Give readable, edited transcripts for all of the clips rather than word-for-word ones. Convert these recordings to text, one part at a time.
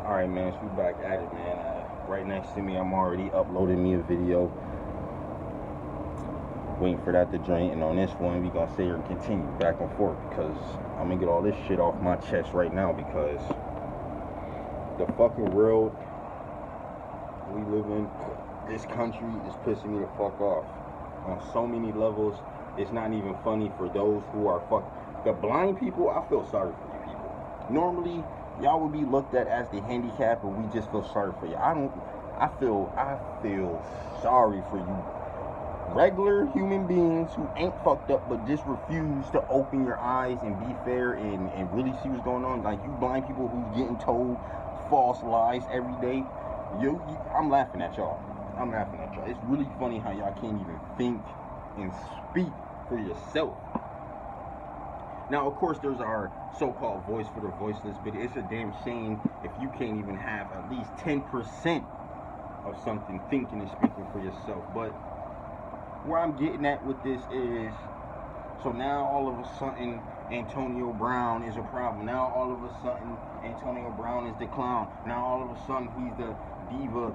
Alright, man, so we back at it, man. Right next to me, I'm already uploading me a video. Waiting for that to drain. And on this one, we gonna sit here and continue back and forth because I'm gonna get all this shit off my chest right now because the fucking world we live in, this country is pissing me the fuck off. On so many levels, it's not even funny for those who are the blind people. I feel sorry for you people. Normally, y'all would be looked at as the handicapped, but we just feel sorry for you. I feel sorry for you regular human beings who ain't fucked up but just refuse to open your eyes and be fair and really see what's going on. Like you blind people who's getting told false lies every day. I'm laughing at y'all. It's really funny how y'all can't even think and speak for yourself. Now, of course, there's our so-called voice for the voiceless, but it's a damn shame if you can't even have at least 10% of something thinking and speaking for yourself. But where I'm getting at with this is, so now all of a sudden, Antonio Brown is a problem. Now all of a sudden, Antonio Brown is the clown. Now all of a sudden, he's the diva,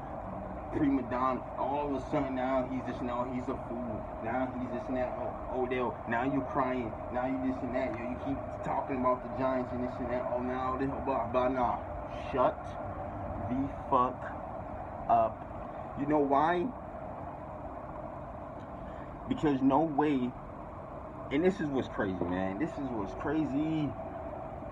prima donna. All of a sudden now he's this, now he's a fool. Now he's this and that. Oh, Odell, now you crying. Now you this and that. You keep talking about the Giants and this and that. Oh, now this, blah, blah, nah. Shut the fuck up. You know why? Because no way, and this is what's crazy, man. This is what's crazy.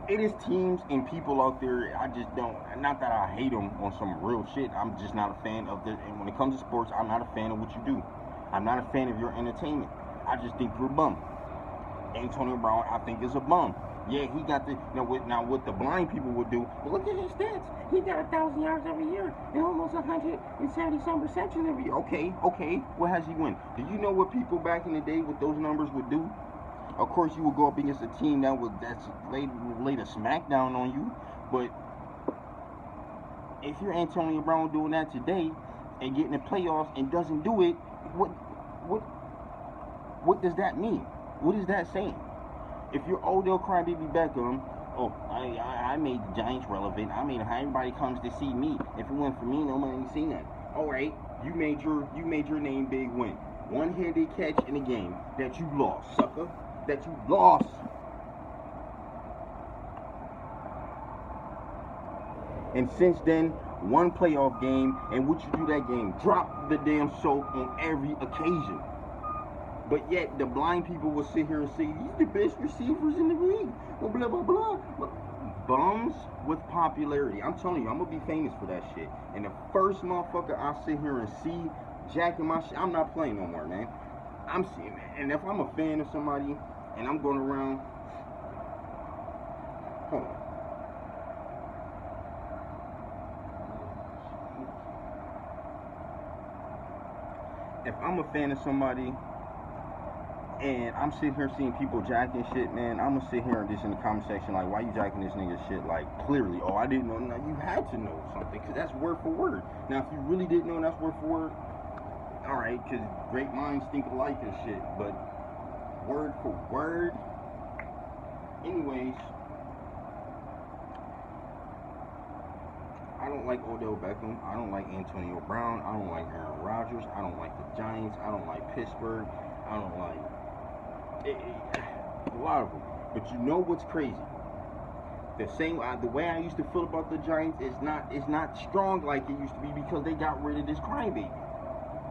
It is teams and people out there, I just don't, not that I hate them on some real shit, I'm just not a fan of the, and when it comes to sports, I'm not a fan of what you do. I'm not a fan of your entertainment. I just think you're a bum. Antonio Brown, I think, is a bum. Yeah, he got the, now what the blind people would do, well, look at his stats. He got 1,000 yards every year and almost 170-some receptions every year. Okay, what has he won? Do you know what people back in the day with those numbers would do? Of course, you would go up against a team that's laid a smackdown on you. But if you're Antonio Brown doing that today and getting the playoffs and doesn't do it, what does that mean? What is that saying? If you're Odell Crybaby Beckham, oh, I made the Giants relevant. I made how everybody comes to see me. If it weren't for me, nobody ain't seen that. All right, you made your name big win. One-handed catch in a game that you lost, sucker. That you lost. And since then, one playoff game, and what you do that game, drop the damn soap on every occasion. But yet, the blind people will sit here and say, he's the best receivers in the league. Blah, blah, blah, blah. Bums with popularity. I'm telling you, I'm going to be famous for that shit. And the first motherfucker I sit here and see jacking my shit, I'm not playing no more, man. I'm seeing, and if I'm a fan of somebody, and I'm going around, hold on. If I'm a fan of somebody, and I'm sitting here seeing people jacking shit, man, I'm gonna sit here and just in the comment section like, why you jacking this nigga shit? Like, clearly, oh, I didn't know. Now, you had to know something, because that's word for word. Now, if you really didn't know that's word for word, alright, because great minds think alike and shit, but word for word. Anyways, I don't like Odell Beckham. I don't like Antonio Brown. I don't like Aaron Rodgers. I don't like the Giants. I don't like Pittsburgh. I don't like a lot of them. But you know what's crazy? The way I used to feel about the Giants is not strong like it used to be because they got rid of this crybaby.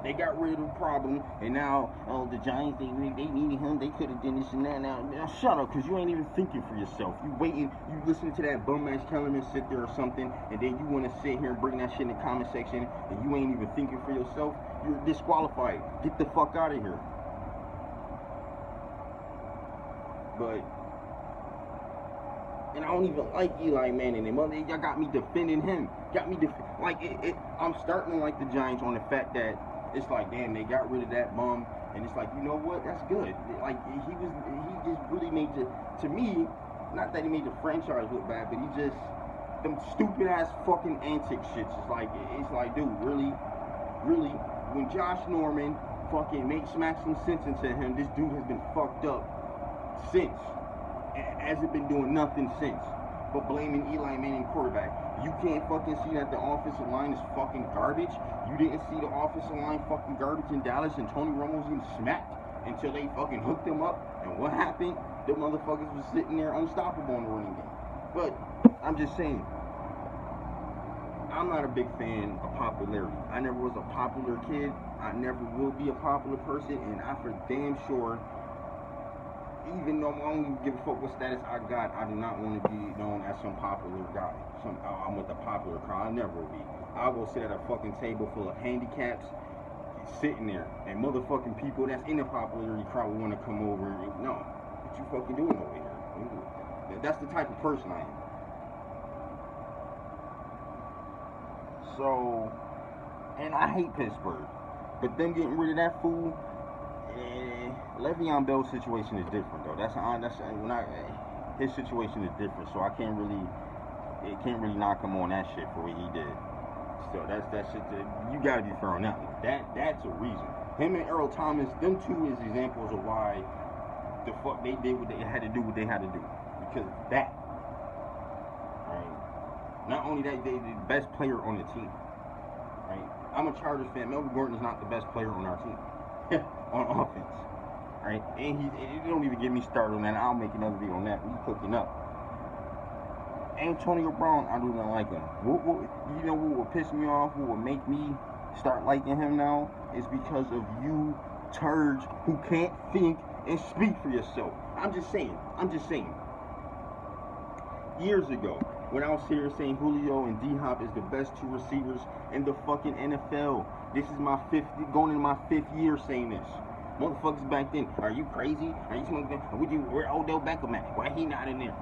They got rid of the problem, and now, the Giants, they needed him, they could have done this and that. Now shut up, because you ain't even thinking for yourself. You waiting, you listen to that bum-ass Kellerman sit there or something, and then you want to sit here and bring that shit in the comment section, and you ain't even thinking for yourself. You're disqualified. Get the fuck out of here. But, and I don't even like Eli Manning, and mother, y'all got me defending him. I'm starting to like the Giants on the fact that it's like, damn, they got rid of that bum, and it's like, you know what, that's good. Like, he just really made to me, not that he made the franchise look bad, but he just, them stupid ass fucking antic shits. It's like, dude, really, when Josh Norman fucking smacks some sense into him, this dude has been fucked up since. Hasn't been doing nothing since. but blaming Eli Manning quarterback. You can't fucking see that the offensive line is fucking garbage. You didn't see the offensive line fucking garbage in Dallas, and Tony Romo was getting smacked until they fucking hooked him up. And what happened? The motherfuckers was sitting there unstoppable in the running game. But I'm just saying, I'm not a big fan of popularity. I never was a popular kid. I never will be a popular person, and I for damn sure, even though I don't even give a fuck what status I got, I do not want to be known as some popular guy. I'm with the popular crowd. I never will be. I'll go sit at a fucking table full of handicaps, sitting there, and motherfucking people that's in the popularity crowd will want to come over. No, what you fucking doing over here? That's the type of person I am. So, and I hate Pittsburgh, but them getting rid of that fool. Le'Veon Bell's situation is different though. His situation is different, so I can't really knock him on that shit for what he did. So that's that shit that you gotta be fair on that one. That's a reason. Him and Earl Thomas, them two is examples of why the fuck they did what they had to do, because of that. Right? Not only that, they the best player on the team. Right? I'm a Chargers fan. Melvin Gordon is not the best player on our team on offense. Right? And he don't even get me started on that. I'll make another video on that. We cooking up. Antonio Brown, I do not like him. You know what will piss me off? What will make me start liking him now? Is because of you turds who can't think and speak for yourself. I'm just saying. Years ago, when I was here saying Julio and D-Hop is the best two receivers in the fucking NFL. This is going into my fifth year saying this. Motherfuckers back then, are you crazy? Are you smoking? Where Odell Beckham at? Why he not in there?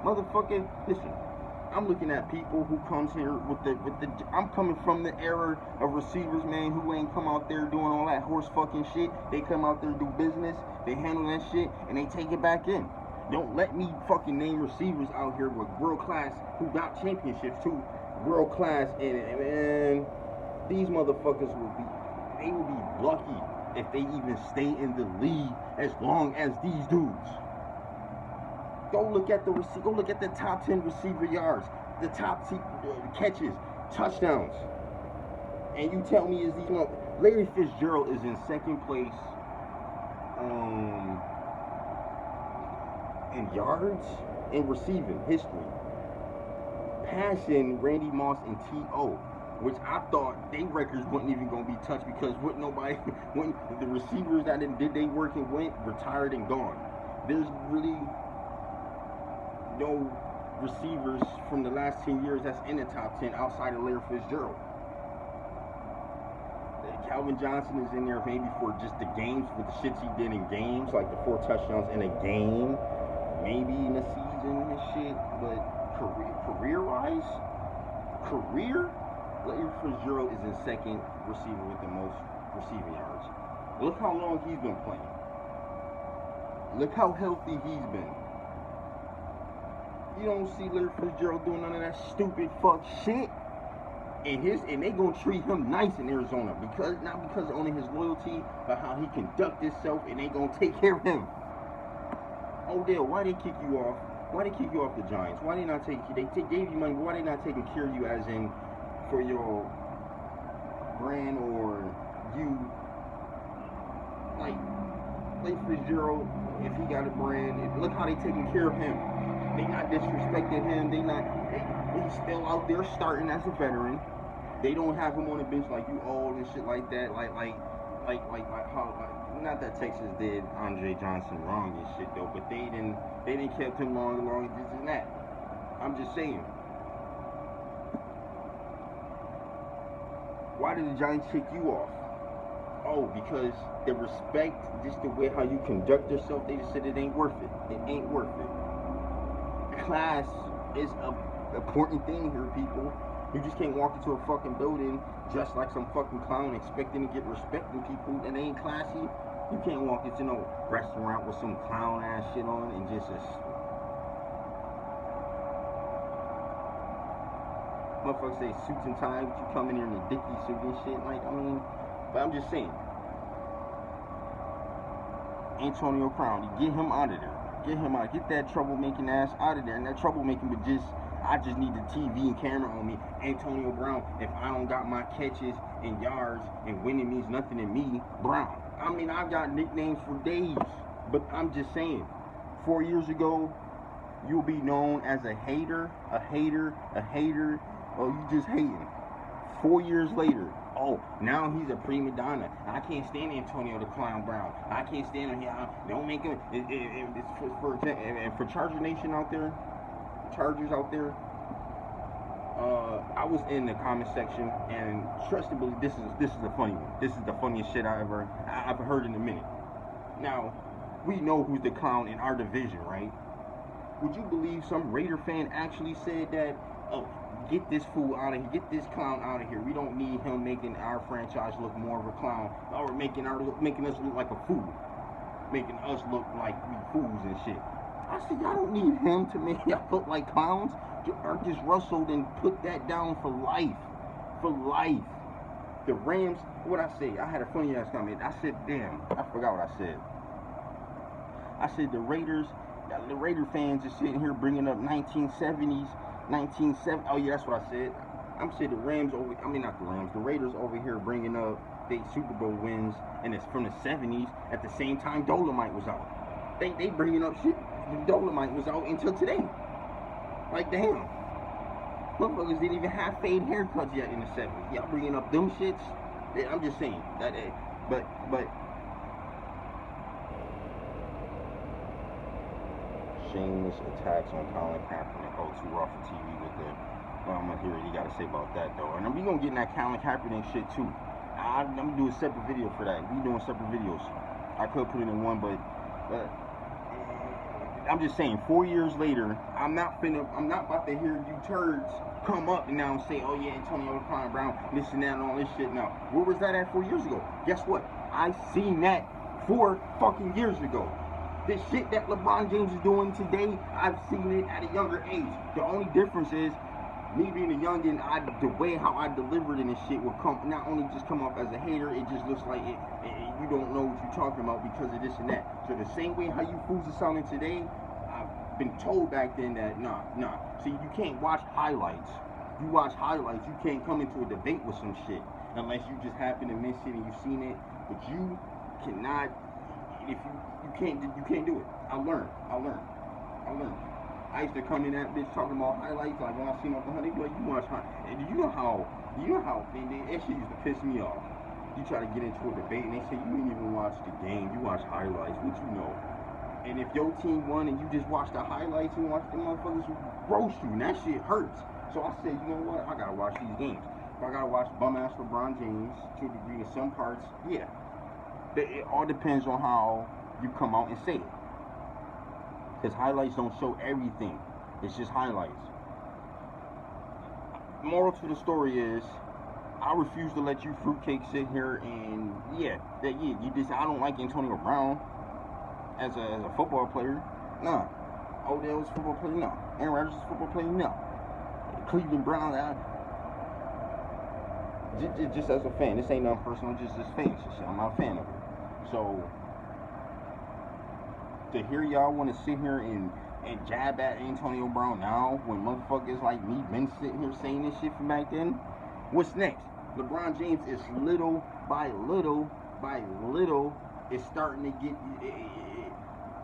Motherfucker, listen. I'm looking at people who comes here with the. I'm coming from the era of receivers, man, who ain't come out there doing all that horse fucking shit. They come out there, do business, they handle that shit, and they take it back in. Don't let me fucking name receivers out here with world class who got championships too, world class, and these motherfuckers will be lucky if they even stay in the league as long as these dudes. Go look at the top 10 receiver yards, the top 10 catches, touchdowns, and you tell me is these Larry Fitzgerald is in second place in yards and receiving history, passing Randy Moss and T.O., which I thought they records wasn't even gonna be touched because when the receivers that did they work and went retired and gone. There's really no receivers from the last 10 years that's in the top 10 outside of Larry Fitzgerald. Calvin Johnson is in there maybe for just the games, for the shits he did in games, like the 4 touchdowns in a game, maybe in a season and shit, but career-wise, Larry Fitzgerald is in second receiver with the most receiving yards. Look how long he's been playing. Look how healthy he's been. You don't see Larry Fitzgerald doing none of that stupid fuck shit. And they gonna treat him nice in Arizona not because of only his loyalty, but how he conduct himself, and they gonna take care of him. Odell, why they kick you off? Why they kick you off the Giants? Why they not take you? They gave you money, but why they not taking care of you as in for your brand or you? Like Fitzgerald, if he got a brand, look how they taking care of him. They not disrespecting him. He's still out there starting as a veteran. They don't have him on the bench like you old and shit like that. Not that Texas did Andre Johnson wrong and shit though, but they didn't kept him long this and that. I'm just saying. Why did the Giants kick you off? Oh, because the respect, just the way how you conduct yourself, they just said it ain't worth it. It ain't worth it. Class is a important thing here, people. You just can't walk into a fucking building dressed like some fucking clown expecting to get respect from people that ain't classy. You can't walk into no restaurant with some clown ass shit on and just motherfuckers say suits and ties, but you come in here in a dicky suit and shit. But I'm just saying. Antonio Brown, you get him out of there. Get him out. Get that troublemaking ass out of there. And that troublemaking would just, I just need the TV and camera on me. Antonio Brown, if I don't got my catches and yards and winning means nothing to me, Brown. I mean, I've got nicknames for days. But I'm just saying, 4 years ago, you'll be known as a hater, or you just hating. 4 years later, oh, now he's a prima donna. I can't stand Antonio the Clown Brown. I can't stand him here. Don't make him. It's for Charger Nation out there, Chargers out there. I was in the comment section, and trust me, this is a funny one. This is the funniest shit I've heard in a minute. Now, we know who's the clown in our division, right? Would you believe some Raider fan actually said that? Oh, get this fool out of here. Get this clown out of here. We don't need him making our franchise look more of a clown, or making us look like a fool, making us look like we fools and shit. I said, y'all don't need him to make y'all look like clowns. Marcus Russell then put that down for life. For life. The Rams, what I say? I had a funny ass comment. I said, damn, I forgot what I said. I said the Raider fans are sitting here bringing up 1970s, 1970. Oh yeah, that's what I said. I'm saying the Rams over. I mean not the Rams. The Raiders over here bringing up they Super Bowl wins, and it's from the 70s. At the same time, Dolomite was out. They bringing up shit. Dolomite was out until today. Like damn, motherfuckers didn't even have fade haircuts yet in the 70s. Y'all bringing up them shits. I'm just saying that. But. Shameless attacks on Colin Kaepernick. Oh, too raw for TV with the. Well, I'm gonna hear what you gotta say about that though. And we gonna get in that Colin Kaepernick shit too. I'm gonna do a separate video for that. We doing separate videos. I could put it in one, but I'm just saying. 4 years later, I'm not about to hear you turds come up and now say, oh yeah, Antonio Brown, this and that and all this shit. Now, where was that at 4 years ago? Guess what? I seen that 4 fucking years ago. The shit that LeBron James is doing today, I've seen it at a younger age. The only difference is, me being a youngin', the way how I delivered in this shit will not only just come off as a hater, it just looks like you don't know what you're talking about because of this and that. So the same way how you fools are sounding today, I've been told back then that, nah. See, you can't watch highlights. You watch highlights, you can't come into a debate with some shit unless you just happen to miss it and you've seen it. But you cannot, if you can't do it. I learned. I used to come in that bitch talking about highlights, like when I seen off the honey, like you watch highlights. And you know how that shit used to piss me off. You try to get into a debate and they say you didn't even watch the game, you watch highlights, what you know. And if your team won and you just watch the highlights and watch the motherfuckers roast you, and that shit hurts. So I said, you know what, I gotta watch these games. If I gotta watch bum ass LeBron James to a degree in some parts, yeah. It all depends on how you come out and say it. Because highlights don't show everything. It's just highlights. Moral to the story is, I refuse to let you fruitcake sit here and you just, I don't like Antonio Brown as a football player. Nah. Odell's a football player. No. Aaron Rodgers is a football player. No. Cleveland Brown. Just as a fan. This ain't nothing personal. Just as fans. I'm not a fan of it. So to hear y'all want to sit here and jab at Antonio Brown now, when motherfuckers like me been sitting here saying this shit from back then, what's next? LeBron James is little by little is starting to get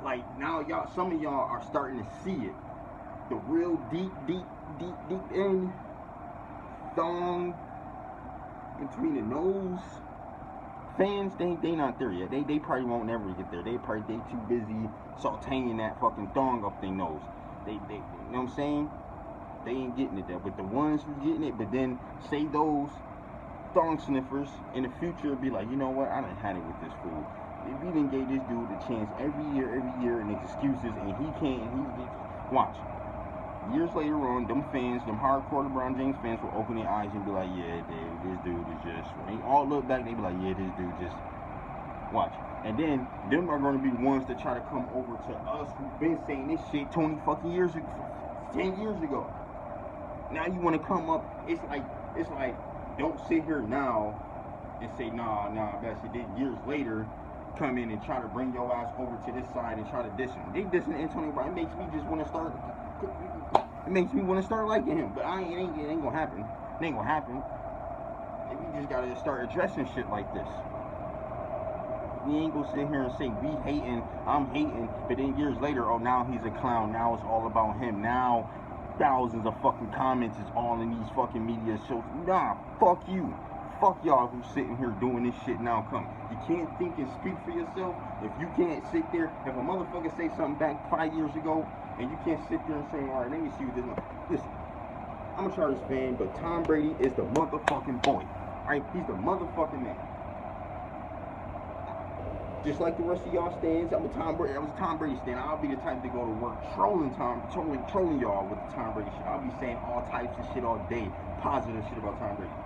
like now y'all. Some of y'all are starting to see it. The real deep end thong between the nose. Fans, they not there yet. They probably won't never get there. They too busy sauteing that fucking thong up their nose. They you know what I'm saying? They ain't getting it there. But the ones who getting it, but then say those thong sniffers in the future be like, you know what? I done had it with this fool. If we didn't give this dude a chance every year and excuses, and he can't, and he's watch. Years later on, them fans, them hardcore LeBron James fans will open their eyes and be like, yeah, dude, this dude is just, when they all look back, they be like, yeah, this dude just, watch. And then, them are going to be the ones that try to come over to us who've been saying this shit 20 fucking years ago, 10 years ago. Now you want to come up, it's like, don't sit here now and say, nah, that's it did years later. come in and try to bring your ass over to this side and try to diss him. They dissing Antonio Brown. It makes me just want to start. It makes me want to start liking him. But it ain't gonna happen. It ain't gonna happen. And we just gotta start addressing shit like this. We ain't gonna sit here and say we hating, I'm hating, but then years later, oh, now he's a clown. Now it's all about him. Now thousands of fucking comments is all in these fucking media shows. Nah, fuck you. Fuck y'all who's sitting here doing this shit now. Come. You can't think and speak for yourself. If you can't sit there, if a motherfucker say something back 5 years ago, and you can't sit there and say, all right, let me see what this is. Listen, I'm a Chargers fan, but Tom Brady is the motherfucking boy. Alright? He's the motherfucking man. Just like the rest of y'all stands, I was a Tom Brady stand. I'll be the type to go to work trolling y'all with the Tom Brady shit. I'll be saying all types of shit all day, positive shit about Tom Brady.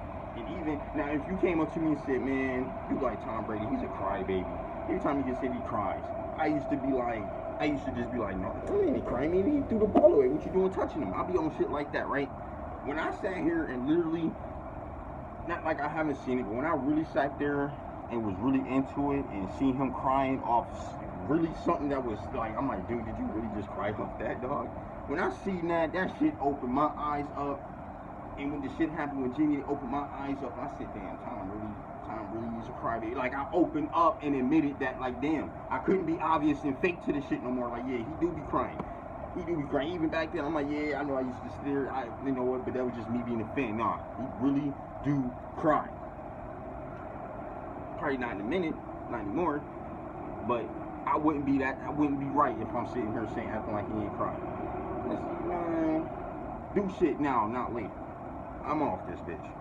And even now, if you came up to me and said, "Man, you like Tom Brady? He's a crybaby." Every time he gets hit, he cries. I used to just be like, "No, man, he crying. I mean, he threw the ball away. What you doing touching him?" I'll be on shit like that, right? When I sat here and literally, not like I haven't seen it, but when I really sat there and was really into it and seeing him crying off really something that was like, I'm like, dude, did you really just cry off that, dog? When I seen that shit opened my eyes up. And when the shit happened with Jimmy, it opened my eyes up. I said, damn, Tom really is a crybaby. Like, I opened up and admitted that, like, damn, I couldn't be obvious and fake to the shit no more. Like, yeah, he do be crying. He do be crying. Even back then, I'm like, yeah, I know I used to sit there. You know what? But that was just me being a fan. Nah, he really do cry. Probably not in a minute, not anymore. But I wouldn't be right if I'm sitting here saying, acting like he ain't crying. Listen, man, do shit now, not later. I'm off this bitch.